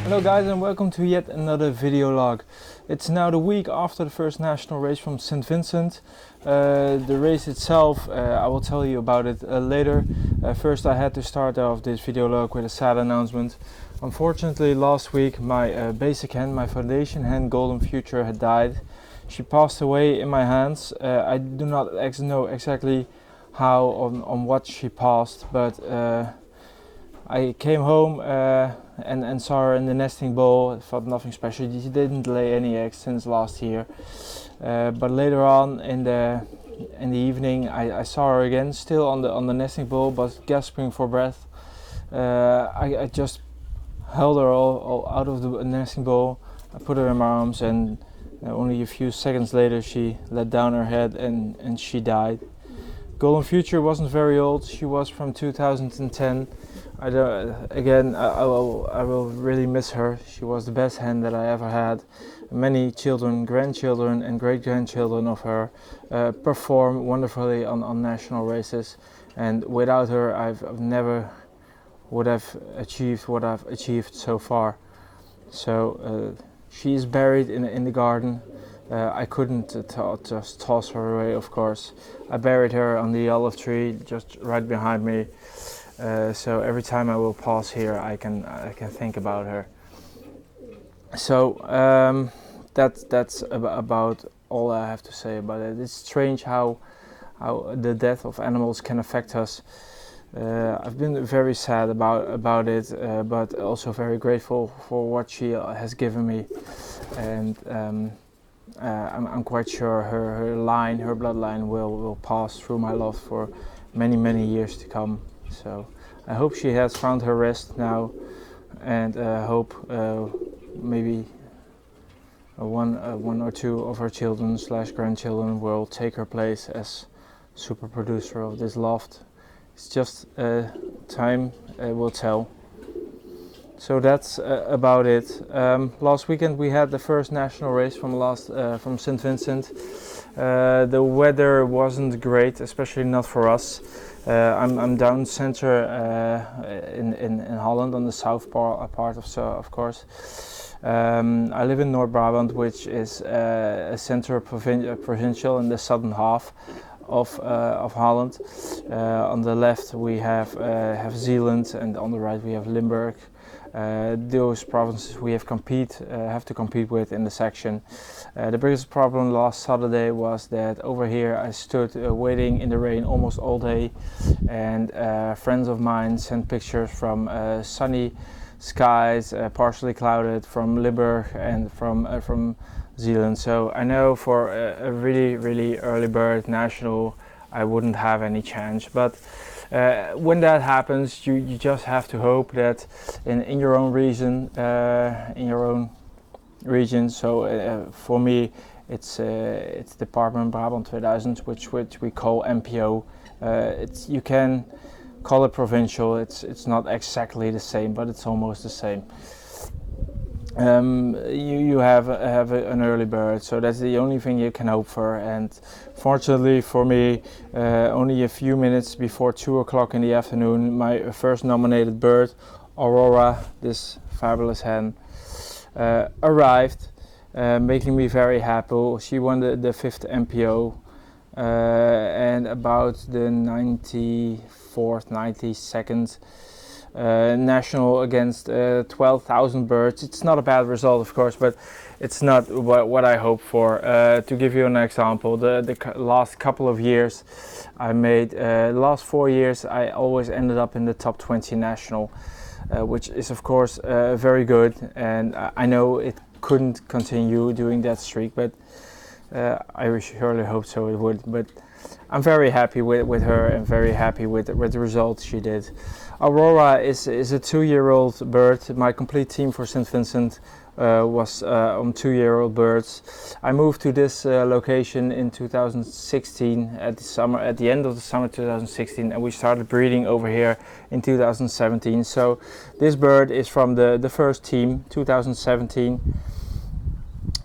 Hello guys, and welcome to yet another video log. It's now the week after the first national race from St. Vincent. The race itself, I will tell you about it later. First I had to start off this video log with a sad announcement. Unfortunately last week my basic hen, my foundation hen Golden Future, had died. She passed away in my hands. I do not know exactly how on what she passed, but I came home and saw her in the nesting bowl. I thought nothing special. She didn't lay any eggs since last year. But later on in the evening, I saw her again, still on the nesting bowl, but gasping for breath. I just held her all out of the nesting bowl. I put her in my arms, and only a few seconds later, she let down her head and she died. Golden Future wasn't very old. She was from 2010. I will really miss her. She was the best hen that I ever had. Many children, grandchildren and great-grandchildren of her perform wonderfully on national races, and without her I've never would have achieved what I've achieved so far. So she is buried in the garden. I couldn't just toss her away, of course. I buried her on the olive tree just right behind me. So every time I will pass here, I can think about her. So that's about all I have to say about it. It's strange how the death of animals can affect us. I've been very sad about it, but also very grateful for what she has given me, and I'm quite sure her bloodline will pass through my love for many years to come. So I hope she has found her rest now, and hope maybe one or two of her children / grandchildren will take her place as super producer of this loft. It's just time will tell. So that's about it. Last weekend we had the first national race from St. Vincent. The weather wasn't great, especially not for us. I'm down center in Holland, on the south part of course. I live in North Brabant, which is a center provincial in the southern half of Holland. On the left we have Zeeland, and on the right we have Limburg. Those provinces we have to compete with in the section. The biggest problem last Saturday was that over here I stood waiting in the rain almost all day, and friends of mine sent pictures from sunny skies, partially clouded, from Limburg and from Zealand. So I know for a really early bird national I wouldn't have any chance, but when that happens, you just have to hope that in your own region, So for me, it's Department Brabant 2000, which we call MPO. You can call it provincial. It's not exactly the same, but it's almost the same. You have an early bird, so that's the only thing you can hope for. And fortunately for me, only a few minutes before 2 o'clock in the afternoon, my first nominated bird, Aurora, this fabulous hen, arrived, making me very happy. She won the 5th MPO, and about the 94th, 92nd national against 12,000 birds. It's not a bad result, of course, but it's not what I hope for. To give you an example, the last couple of years I made, last 4 years I always ended up in the top 20 national, which is of course very good, and I know it couldn't continue doing that streak, but I surely hope so it would. But I'm very happy with her, and very happy with the results she did. Aurora is a 2-year-old bird. My complete team for St. Vincent was on 2-year-old birds. I moved to this location in 2016 at the end of the summer 2016, and we started breeding over here in 2017. So this bird is from the first team, 2017.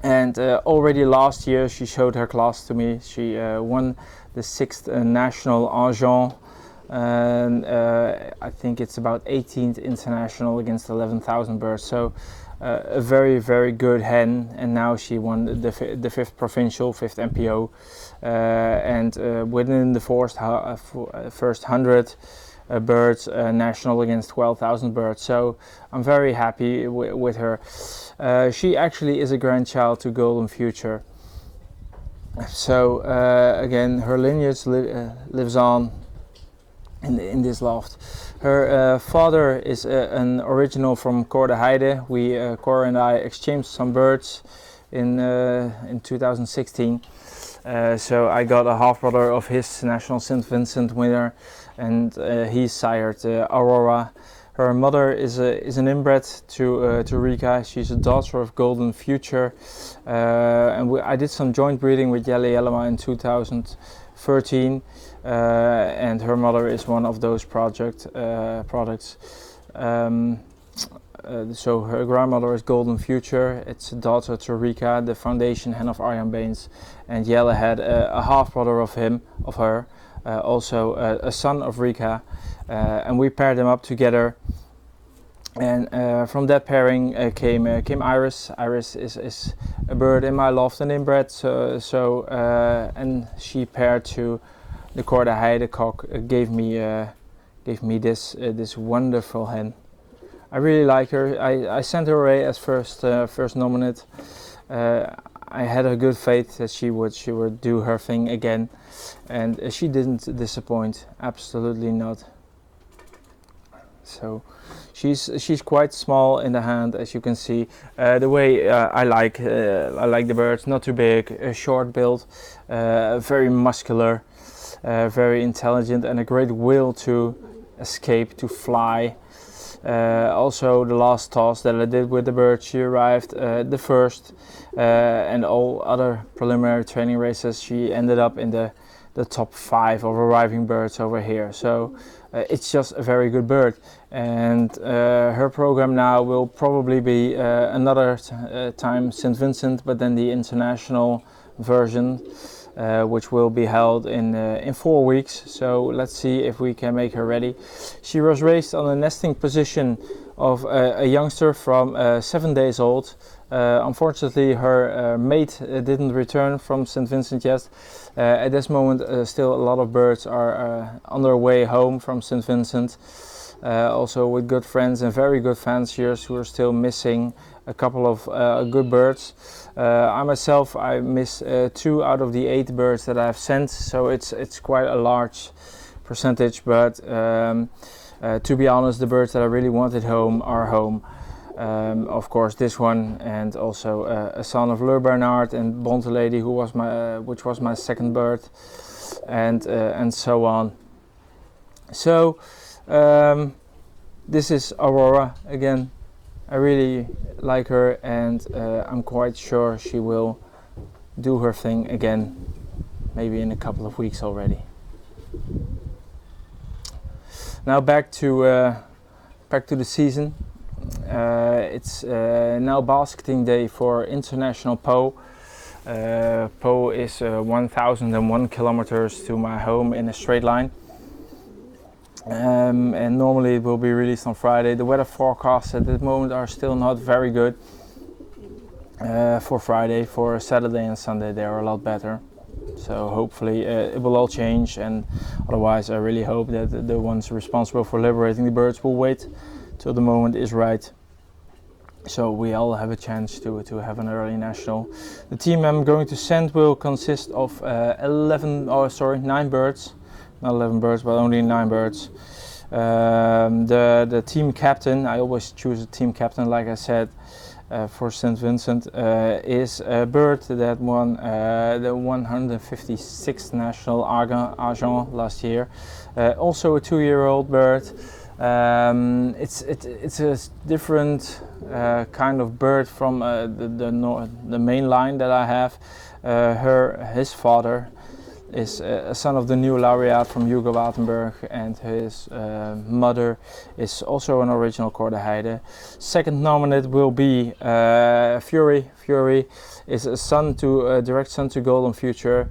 And already last year she showed her class to me. She won the 6th national Argent, and I think it's about 18th international against 11,000 birds. So a very, very good hen, and now she won the 5th provincial, 5th MPO, and within the first 100 birds, national against 12,000 birds. So I'm very happy with her. She actually is a grandchild to Golden Future. So again, her lineage lives on in this loft. Her father is an original from Cor de Heide. Cor and I exchanged some birds in 2016. So I got a half brother of his national St. Vincent winner, and he sired Aurora. Her mother is an inbred to Rika. She's a daughter of Golden Future, and I did some joint breeding with Jelle Jellema in 2013, and her mother is one of those products. So her grandmother is Golden Future. It's a daughter to Rika, the foundation hen of Arjan Baines, and Jelle had a half brother of her, also a son of Rika, and we paired them up together. And from that pairing came Iris. Iris is a bird in my loft, an inbred. And she paired to the Cor de Heide cock, gave me this wonderful hen. I really like her. I sent her away as first nominate. I had a good faith that she would do her thing again, and she didn't disappoint. Absolutely not. So she's quite small in the hand, as you can see. The way I like the birds, not too big, short build, very muscular, very intelligent, and a great will to escape, to fly. Also, the last toss that I did with the bird, she arrived the first, and all other preliminary training races she ended up in the top 5 of arriving birds over here. So it's just a very good bird, and her program now will probably be another time St. Vincent, but then the international version, which will be held in 4 weeks. So let's see if we can make her ready. She was raised on a nesting position of a youngster from 7 days old. Unfortunately, her mate didn't return from St. Vincent yet. At this moment, still a lot of birds are on their way home from St. Vincent. Also with good friends and very good fanciers who are still missing a couple of good birds. I myself, I miss 2 out of the 8 birds that I've sent, so it's quite a large percentage. But to be honest, the birds that I really wanted home are home. Of course, this one, and also a son of Le Bernard and Bonte Lady, which was my second bird, and so on. So this is Aurora again. I really like her, and I'm quite sure she will do her thing again, maybe in a couple of weeks already. Now back to the season. It's now basketing day for International Po. Po is 1,001 kilometers to my home in a straight line. And normally it will be released on Friday. The weather forecasts at the moment are still not very good for Friday. For Saturday and Sunday they are a lot better. So hopefully it will all change, and otherwise I really hope that the ones responsible for liberating the birds will wait till the moment is right, so we all have a chance to have an early national. The team I'm going to send will consist of 9 birds. Not 11 birds, but only 9 birds. The team captain, I always choose a team captain, like I said, for St. Vincent, is a bird that won the 156th national Argent last year. Also a 2-year-old bird. It's a different kind of bird from the main line that I have. His father is a son of the new laureate from Hugo Watenberg, and his mother is also an original Korteheide. Second nominate will be Fury. Fury is a direct son to Golden Future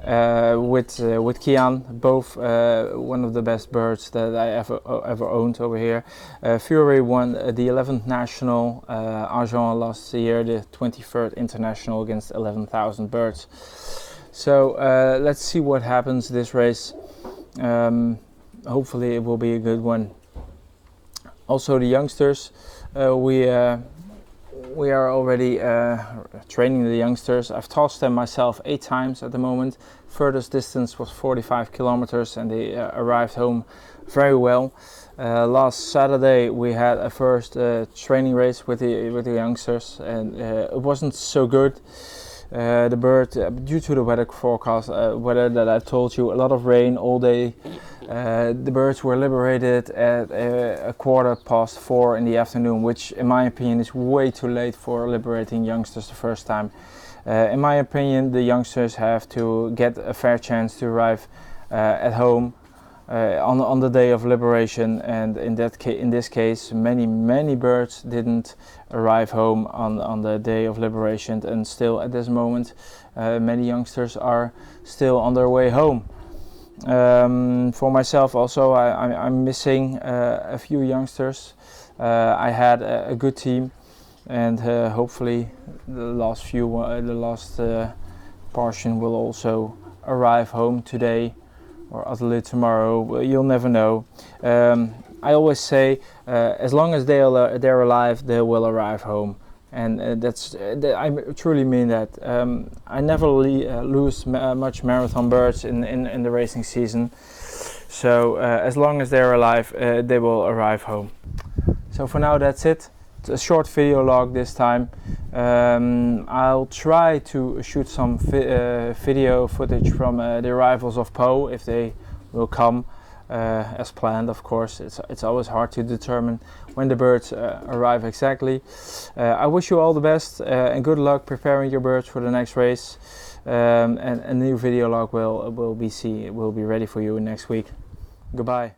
with Kian, both one of the best birds that I ever owned over here. Fury won the 11th National Argent last year, the 23rd International against 11,000 birds. So let's see what happens this race. Hopefully it will be a good one. Also the youngsters, we are already training the youngsters. I've tossed them myself 8 times at the moment. Furthest distance was 45 kilometers and they arrived home very well. Last Saturday we had a first training race with the youngsters, and it wasn't so good. The bird, due to the weather forecast, weather that I told you, a lot of rain all day. The birds were liberated at a 4:15 in the afternoon, which in my opinion is way too late for liberating youngsters the first time. In my opinion, the youngsters have to get a fair chance to arrive at home on the day of liberation, and in this case many birds didn't arrive home on the day of liberation, and still at this moment many youngsters are still on their way home. For myself also, I'm missing a few youngsters. I had a good team, and hopefully the last portion will also arrive home today or utterly tomorrow. Well, you'll never know. I always say, as long as they're alive, they will arrive home, and I truly mean that. I never lose much marathon birds in the racing season, so as long as they're alive, they will arrive home. So for now, that's it. It's a short video log this time. I'll try to shoot some video footage from the arrivals of Poe, if they will come as planned. Of course, it's always hard to determine when the birds arrive exactly. I wish you all the best and good luck preparing your birds for the next race. And a new video log will be ready for you next week. Goodbye.